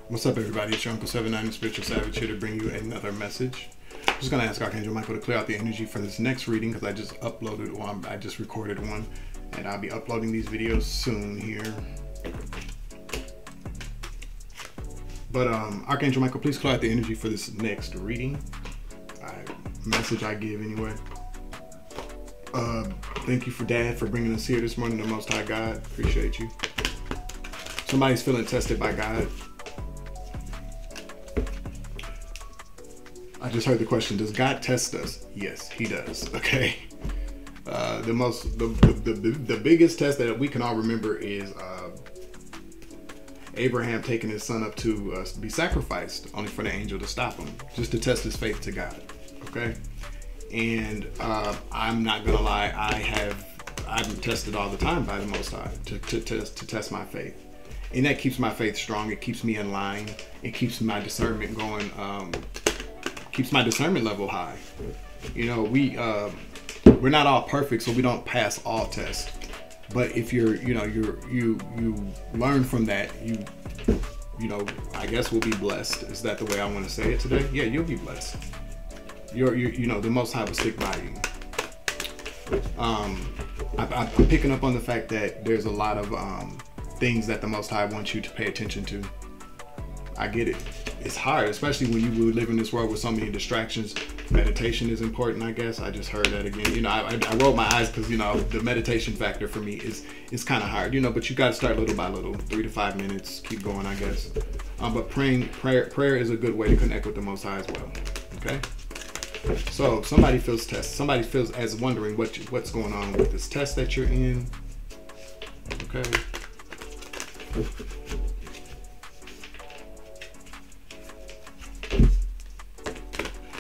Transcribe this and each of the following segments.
What's up, everybody? It's your Uncle 79, the Spiritual Savage, here to bring you another message. I'm just going to ask Archangel Michael to clear out the energy for this next reading, because I just uploaded one. I just recorded one, and I'll be uploading these videos soon here. But Archangel Michael, please clear out the energy for this next reading. Message I give anyway. Thank you for Dad for bringing us here this morning, the Most High God. Appreciate you. Somebody's feeling tested by God. I just heard the question, does God test us? Yes, he does. Okay. The biggest test that we can all remember is Abraham taking his son up to be sacrificed, only for the angel to stop him, just to test his faith to God. Okay. And I'm not gonna lie, I'm tested all the time by the Most High to test my faith, and that keeps my faith strong. It keeps me in line. It keeps my discernment going. Keeps my discernment level high. You know, we're not all perfect, so we don't pass all tests. But if you learn from that, you know, I guess we'll be blessed. Is that the way I want to say it today? Yeah, you'll be blessed. You know, the Most High will stick by you. I'm picking up on the fact that there's a lot of things that the Most High wants you to pay attention to. I get it. It's hard, especially when you live in this world with so many distractions. Meditation is important, I guess. I just heard that again. You know, I rolled my eyes because, you know, the meditation factor for me is kind of hard, you know, but you got to start little by little, 3 to 5 minutes, keep going, I guess. But prayer is a good way to connect with the Most High as well. Okay. So somebody feels test. Somebody feels as wondering what's going on with this test that you're in. Okay.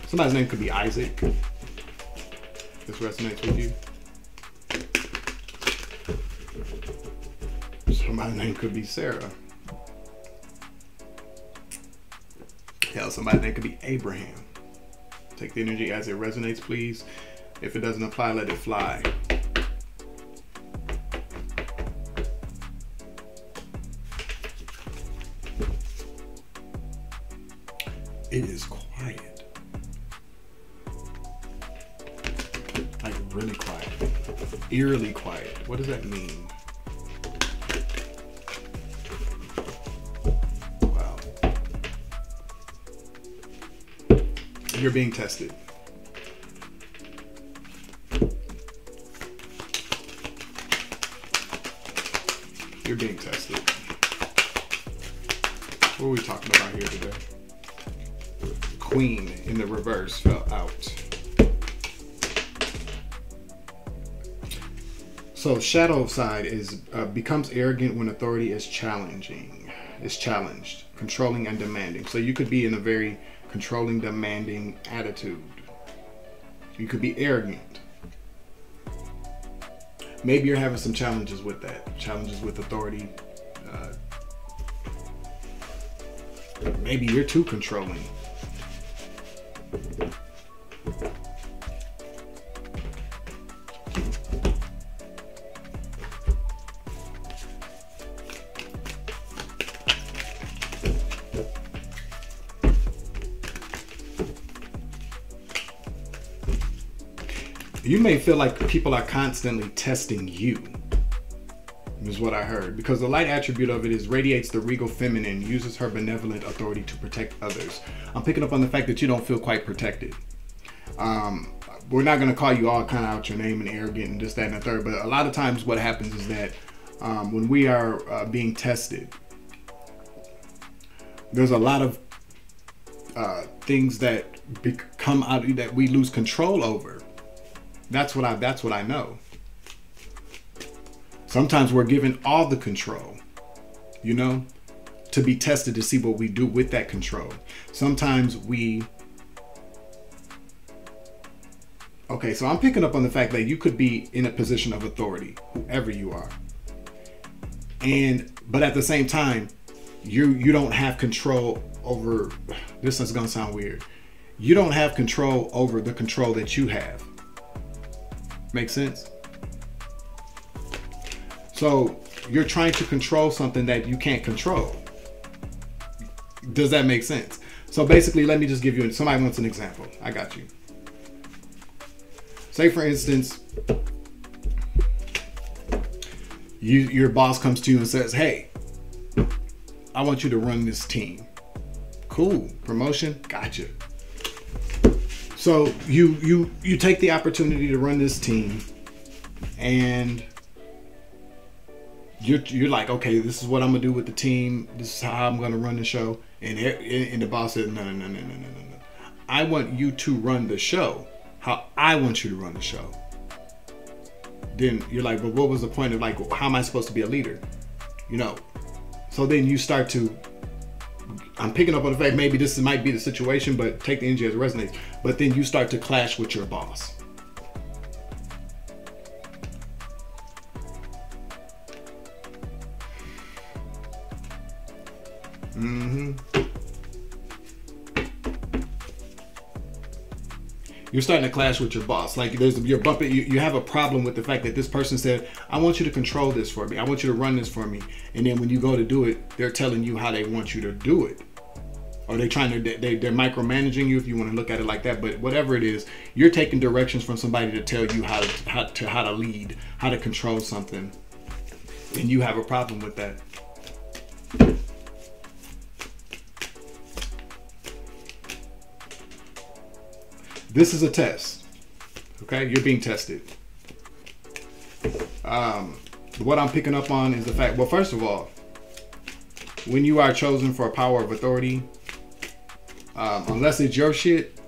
Somebody's name could be Isaac. This resonates with you. Somebody's name could be Sarah. Hell, somebody's name could be Abraham. Take the energy as it resonates, please. If it doesn't apply, let it fly. It is quiet. Like really quiet. Eerily quiet. What does that mean? Wow. You're being tested. You're being tested. What are we talking about here today? Queen in the reverse fell out. So shadow side is becomes arrogant when authority is challenged, controlling and demanding. So you could be in a very controlling, demanding attitude. You could be arrogant. Maybe you're having some challenges with that. Challenges with authority. Maybe you're too controlling. You may feel like people are constantly testing you, is what I heard. Because the light attribute of it is radiates the regal feminine, uses her benevolent authority to protect others. I'm picking up on the fact that you don't feel quite protected. We're not going to call you all kind of out your name and arrogant and this, that, and the third. But a lot of times what happens is that when we are being tested, there's a lot of things that come out that we lose control over. That's what I know. Sometimes we're given all the control, you know, to be tested to see what we do with that control. Sometimes okay, so I'm picking up on the fact that you could be in a position of authority, whoever you are. But at the same time, you don't have control over, this is gonna sound weird. You don't have control over the control that you have. Make sense? So you're trying to control something that you can't control. Does that make sense? So basically, let me just give you, somebody wants an example. I got you. Say for instance, your boss comes to you and says, hey, I want you to run this team. Cool. Promotion. Gotcha. So you take the opportunity to run this team, and you're like, okay, this is what I'm gonna do with the team. This is how I'm gonna run the show. And the boss said, no. I want you to run the show how I want you to run the show. Then you're like, but what was the point of, like, how am I supposed to be a leader? You know. So then you start to, I'm picking up on the fact maybe this might be the situation, but take the energy as it resonates. But then you start to clash with your boss. You're starting to clash with your boss. Like you're bumping, you have a problem with the fact that this person said, I want you to control this for me. I want you to run this for me. And then when you go to do it, they're telling you how they want you to do it. Or they're micromanaging you, if you want to look at it like that. But whatever it is, you're taking directions from somebody to tell you how to lead, how to control something. And you have a problem with that. This is a test, okay? You're being tested. What I'm picking up on is the fact, well, first of all, when you are chosen for a power of authority, unless it's your shit,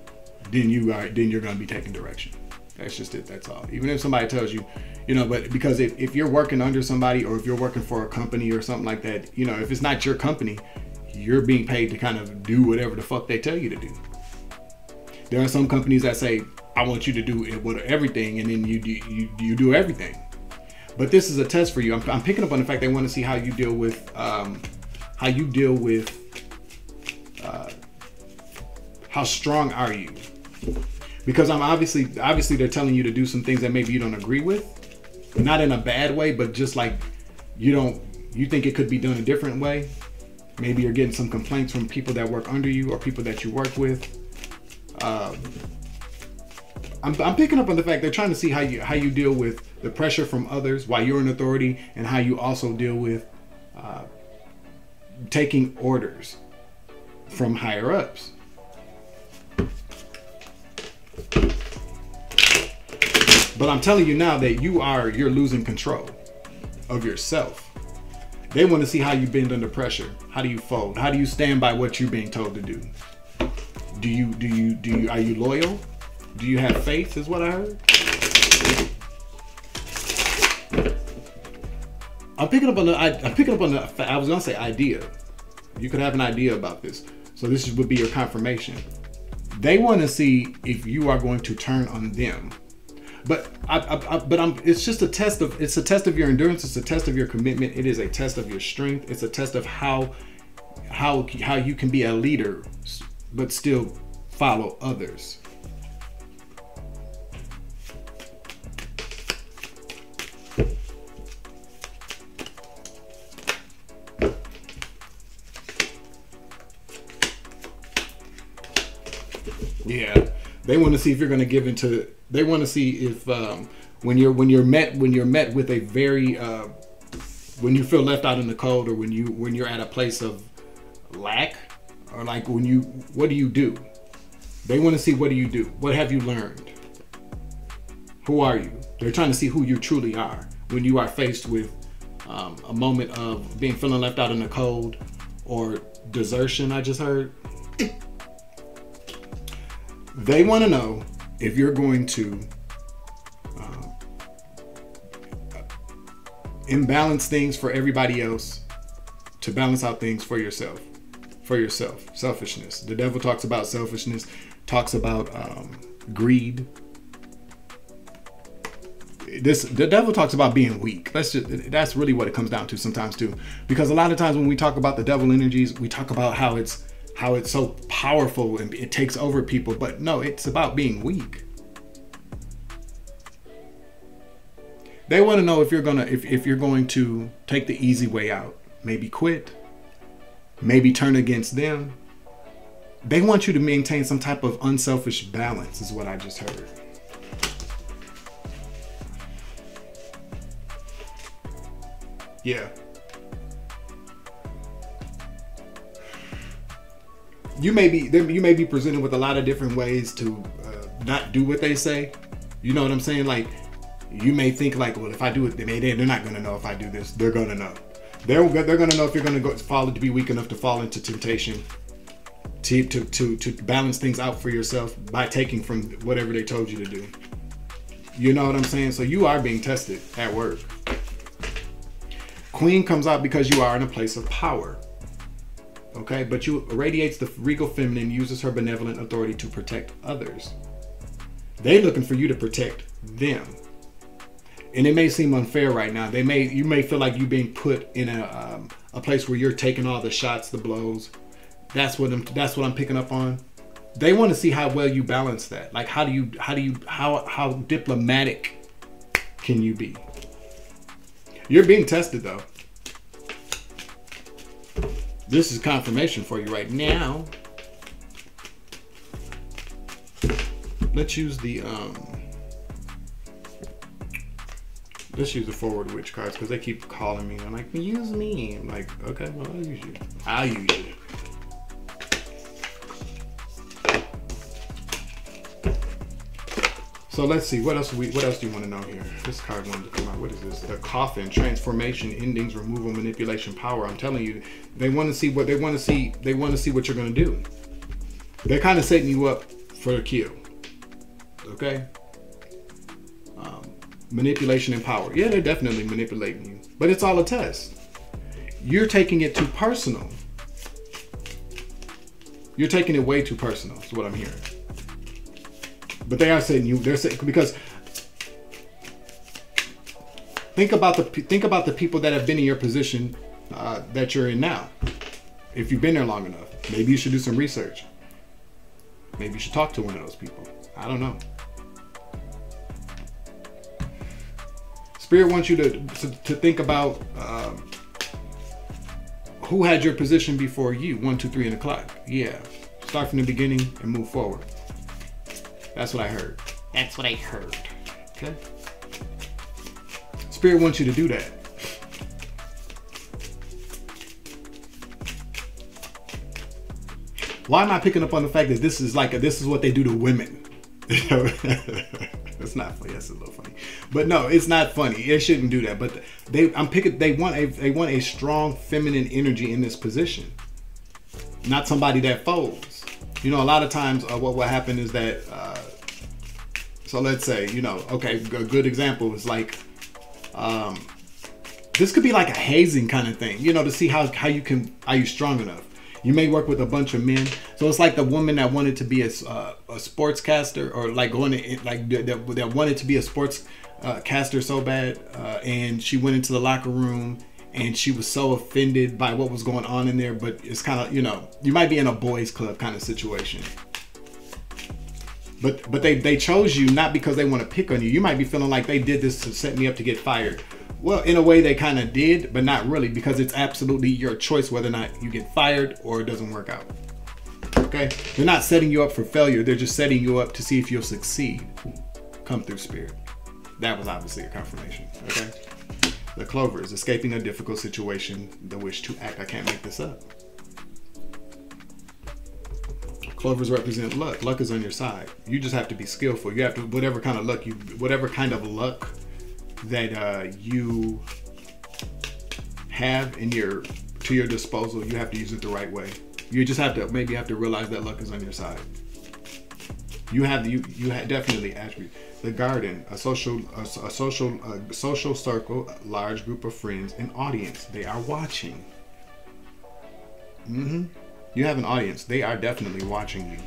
then you're gonna be taking direction. That's just it, that's all. Even if somebody tells you, you know, but because if you're working under somebody, or if you're working for a company or something like that, you know, if it's not your company, you're being paid to kind of do whatever the fuck they tell you to do. There are some companies that say, I want you to do everything, and then you do everything. But this is a test for you. I'm picking up on the fact they want to see how you deal with how strong are you? Because obviously they're telling you to do some things that maybe you don't agree with, not in a bad way, but just like you think it could be done a different way. Maybe you're getting some complaints from people that work under you or people that you work with. I'm picking up on the fact they're trying to see how you deal with the pressure from others while you're in authority, and how you also deal with taking orders from higher ups. But I'm telling you now that you're losing control of yourself. They want to see how you bend under pressure. How do you fold? How do you stand by what you're being told to do? Are you loyal? Do you have faith, is what I heard? I'm picking up on the I was gonna say idea. You could have an idea about this. So this would be your confirmation. They want to see if you are going to turn on them. But it's just a test of, it's a test of your endurance, it's a test of your commitment, it is a test of your strength, it's a test of how you can be a leader but still follow others. Yeah, they want to see if you're going to give into. They want to see if when you're met with a very when you feel left out in the cold, or when you're at a place of lack, or like what do you do? They want to see, what do you do? What have you learned? Who are you? They're trying to see who you truly are when you are faced with a moment of feeling left out in the cold, or desertion. I just heard. They want to know if you're going to imbalance things for everybody else to balance out things for yourself. Selfishness. The devil talks about selfishness, talks about greed. The devil talks about being weak. That's really what it comes down to sometimes too. Because a lot of times when we talk about the devil energies, we talk about how it's so powerful and it takes over people, but no, it's about being weak. They want to know if you're going to take the easy way out. Maybe quit. Maybe turn against them. They want you to maintain some type of unselfish balance, is what I just heard. Yeah. You may be presented with a lot of different ways to not do what they say. You know what I'm saying? Like, you may think like, well, if I do it, they're not going to know if I do this. They're going to know. They're going to know if you're going to be weak enough to fall into temptation, to balance things out for yourself by taking from whatever they told you to do. You know what I'm saying? So you are being tested at work. Queen comes out because you are in a place of power. Okay, but you radiates the regal feminine, uses her benevolent authority to protect others. They're looking for you to protect them. And it may seem unfair right now. You may feel like you're being put in a place where you're taking all the shots, the blows. That's what I'm picking up on. They want to see how well you balance that. Like, how diplomatic can you be? You're being tested though. This is confirmation for you right now. Let's use the forward witch cards because they keep calling me. I'm like, use me. I'm like, okay, well, I'll use you. I'll use you. So let's see, what else do you want to know here? This card wanted to come out. What is this? The coffin, transformation, endings, removal, manipulation, power. I'm telling you, they want to see what they want to see. They want to see what you're going to do. They're kind of setting you up for a kill. Okay. Manipulation and power. Yeah, they're definitely manipulating you, but it's all a test. You're taking it too personal. You're taking it way too personal. Is what I'm hearing. But they are saying you. They're saying because think about the people that have been in your position that you're in now. If you've been there long enough, maybe you should do some research. Maybe you should talk to one of those people. I don't know. Spirit wants you to think about who had your position before you. 1, 2, 3 in the clock. Yeah. Start from the beginning and move forward. That's what I heard. That's what I heard. Okay. Spirit wants you to do that. Why am I picking up on the fact that this is what they do to women? It's not funny. That's a little funny, but no, it's not funny. It shouldn't do that. But they want a strong feminine energy in this position, not somebody that folds. You know, a lot of times what will happen is that. So let's say, okay, a good example is like, this could be like a hazing kind of thing, to see how you strong enough. You may work with a bunch of men. So it's like the woman that wanted to be a sportscaster, or like that wanted to be a sports caster so bad. And she went into the locker room and she was so offended by what was going on in there. But it's kind of, you might be in a boys club kind of situation. But they chose you not because they want to pick on you. You might be feeling like they did this to set me up to get fired. Well, in a way they kind of did, but not really, because it's absolutely your choice whether or not you get fired or it doesn't work out. Okay? They're not setting you up for failure. They're just setting you up to see if you'll succeed. Come through, Spirit. That was obviously a confirmation. Okay? The Clover is escaping a difficult situation, the wish to act. I can't make this up. Clovers represent luck. Luck is on your side. You just have to be skillful. You have to, whatever kind of luck that you have to your disposal, you have to use it the right way. You just have to realize that luck is on your side. You have definitely attribute. The Garden, a social circle, a large group of friends, an audience. They are watching. You have an audience. They are definitely watching you.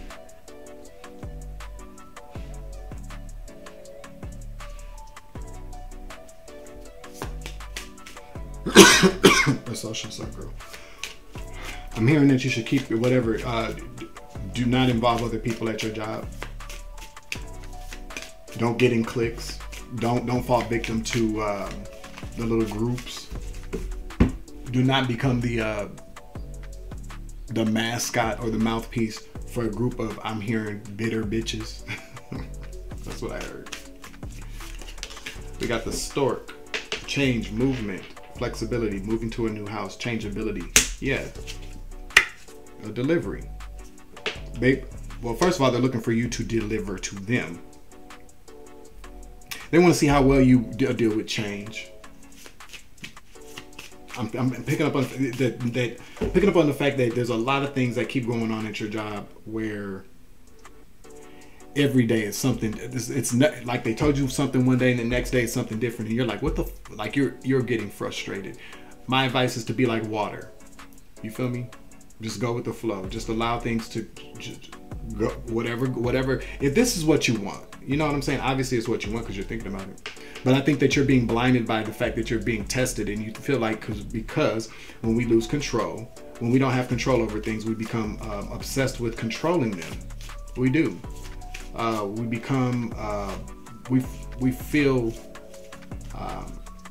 A social circle. I'm hearing that you should keep whatever. Do not involve other people at your job. Don't get in cliques. Don't fall victim to the little groups. Do not become the mascot or the mouthpiece for a group of, I'm hearing, bitter bitches. That's what I heard. We got the stork. Change, movement, flexibility, moving to a new house, changeability. Yeah. A delivery. Well, first of all, they're looking for you to deliver to them. They want to see how well you deal with change. I'm picking up on picking up on the fact that there's a lot of things that keep going on at your job where every day is something. It's not like they told you something one day and the next day it's something different, and you're like, what the like you're getting frustrated. My advice is to be like water. You feel me? Just go with the flow. Just allow things to just go, whatever. If this is what you want, you know what I'm saying? Obviously, it's what you want because you're thinking about it. But I think that you're being blinded by the fact that you're being tested, and you feel like because when we lose control, when we don't have control over things, we become obsessed with controlling them. We do. We become. We feel.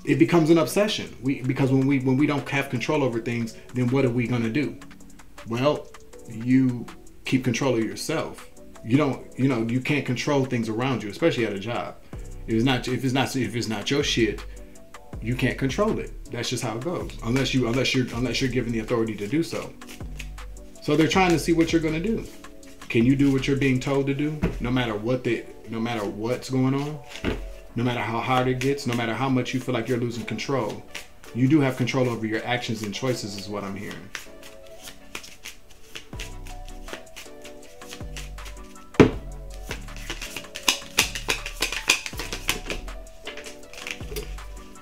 It becomes an obsession. Because when we don't have control over things, then what are we gonna do? Well, you keep control of yourself. You can't control things around you, especially at a job. If it's not your shit, you can't control it. That's just how it goes. Unless you're given the authority to do so. So they're trying to see what you're gonna do. Can you do what you're being told to do, no matter what's going on, no matter how hard it gets, no matter how much you feel like you're losing control? You do have control over your actions and choices, is what I'm hearing.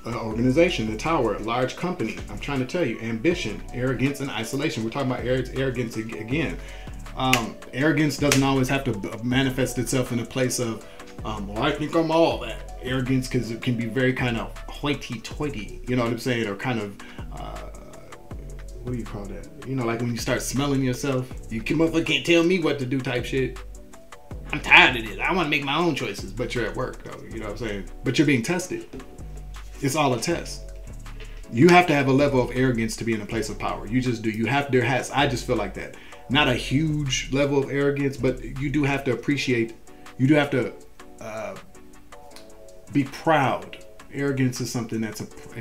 Organization, the tower, large company. I'm trying to tell you, ambition, arrogance, and isolation. We're talking about arrogance again. Arrogance doesn't always have to manifest itself in a place of, well, I think I'm all that. Arrogance can be very kind of hoity-toity, you know what I'm saying? Or kind of, what do you call that? You know, like when you start smelling yourself, you motherfucker can't tell me what to do type shit. I'm tired of this. I want to make my own choices. But you're at work, though, you know what I'm saying? But you're being tested. It's all a test. You have to have a level of arrogance to be in a place of power. You just do. I just feel like that. Not a huge level of arrogance, but you do have to appreciate. You do have to be proud. Arrogance is something it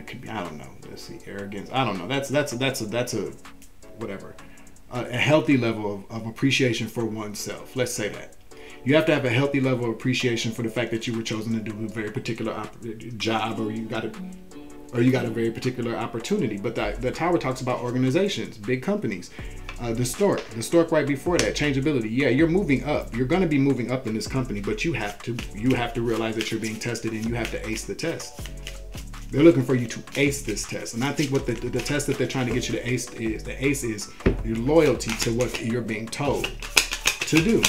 could be. I don't know. Let's see. Arrogance. I don't know. That's a whatever. A healthy level of appreciation for oneself. Let's say that. You have to have a healthy level of appreciation for the fact that you were chosen to do a very particular job, or you got a very particular opportunity. But the tower talks about organizations, big companies. The stork right before that, changeability. Yeah, you're moving up. You're going to be moving up in this company, but you have to realize that you're being tested, and you have to ace the test. They're looking for you to ace this test, and I think what the test that they're trying to get you to ace is your loyalty to what you're being told to do.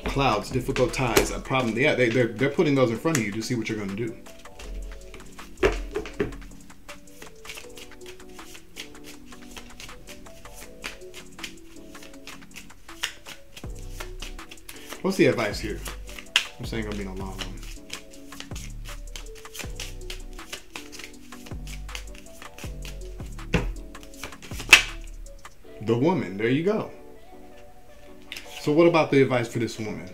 Clouds, difficult ties, a problem. Yeah, they're putting those in front of you to see what you're going to do. What's the advice here? I'm saying it's gonna be a long one. The woman. There you go. So what about the advice for this woman?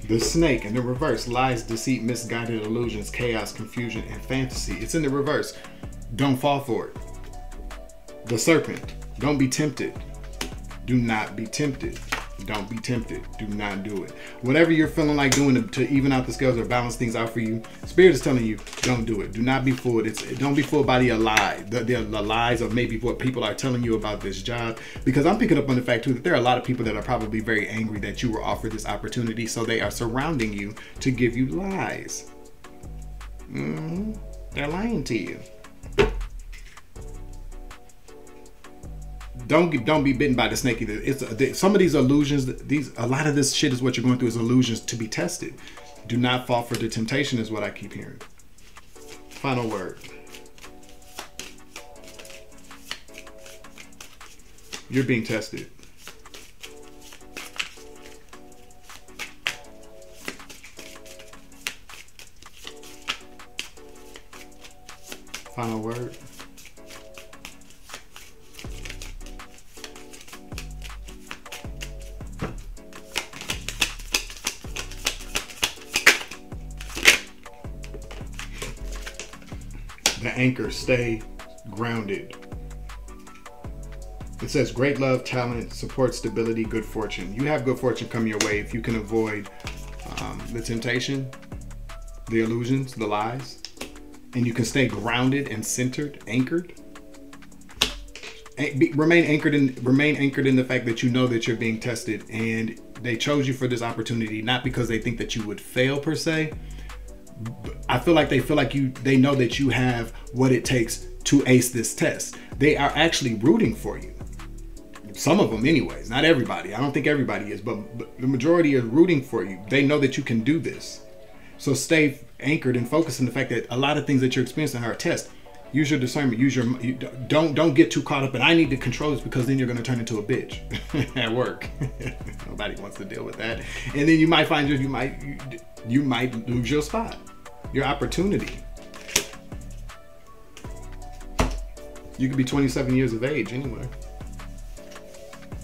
The snake in the reverse, lies, deceit, misguided illusions, chaos, confusion, and fantasy. It's in the reverse. Don't fall for it. The serpent, don't be tempted. Do not be tempted. Don't be tempted. Do not do it. Whatever you're feeling like doing to even out the scales or balance things out for you, Spirit is telling you, don't do it. Do not be fooled. Don't be fooled by the lies of maybe what people are telling you about this job. Because I'm picking up on the fact too that there are a lot of people that are probably very angry that you were offered this opportunity, so they are surrounding you to give you lies. They're lying to you. Don't be bitten by the snake either. Some of these illusions, a lot of this shit is what you're going through is illusions to be tested. Do not fall for the temptation is what I keep hearing. Final word. You're being tested. Final word. The anchor, stay grounded. It says great love, talent, support, stability, good fortune. You have good fortune come your way if you can avoid the temptation, the illusions, the lies, and you can stay grounded and centered, anchored. Remain anchored in the fact that you know that you're being tested, and they chose you for this opportunity not because they think that you would fail per se. I feel like they know that you have what it takes to ace this test. They are actually rooting for you. Some of them anyways, not everybody. I don't think everybody is, but the majority are rooting for you. They know that you can do this. So stay anchored and focused on the fact that a lot of things that you're experiencing are a test. Use your discernment. Don't get too caught up in I need to control this, because then you're going to turn into a bitch at work. Nobody wants to deal with that. And then you might find you might lose your spot, your opportunity. You could be 27 years of age anyway.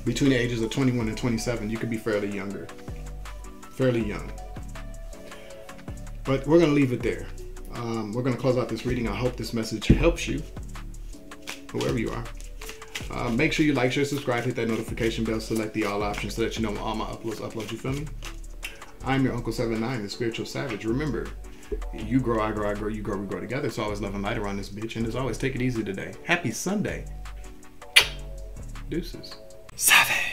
Between the ages of 21 and 27, you could be fairly young. But we're going to leave it there. We're going to close out this reading. I hope this message helps you, whoever you are. Make sure you like, share, subscribe, hit that notification bell, select the all options so that you know when all my uploads, you feel me? I'm your Uncle 79, the Spiritual Savage. Remember, you grow, I grow, I grow, you grow, we grow together. So always love and light around this bitch. And as always, take it easy today. Happy Sunday. Deuces. Savage.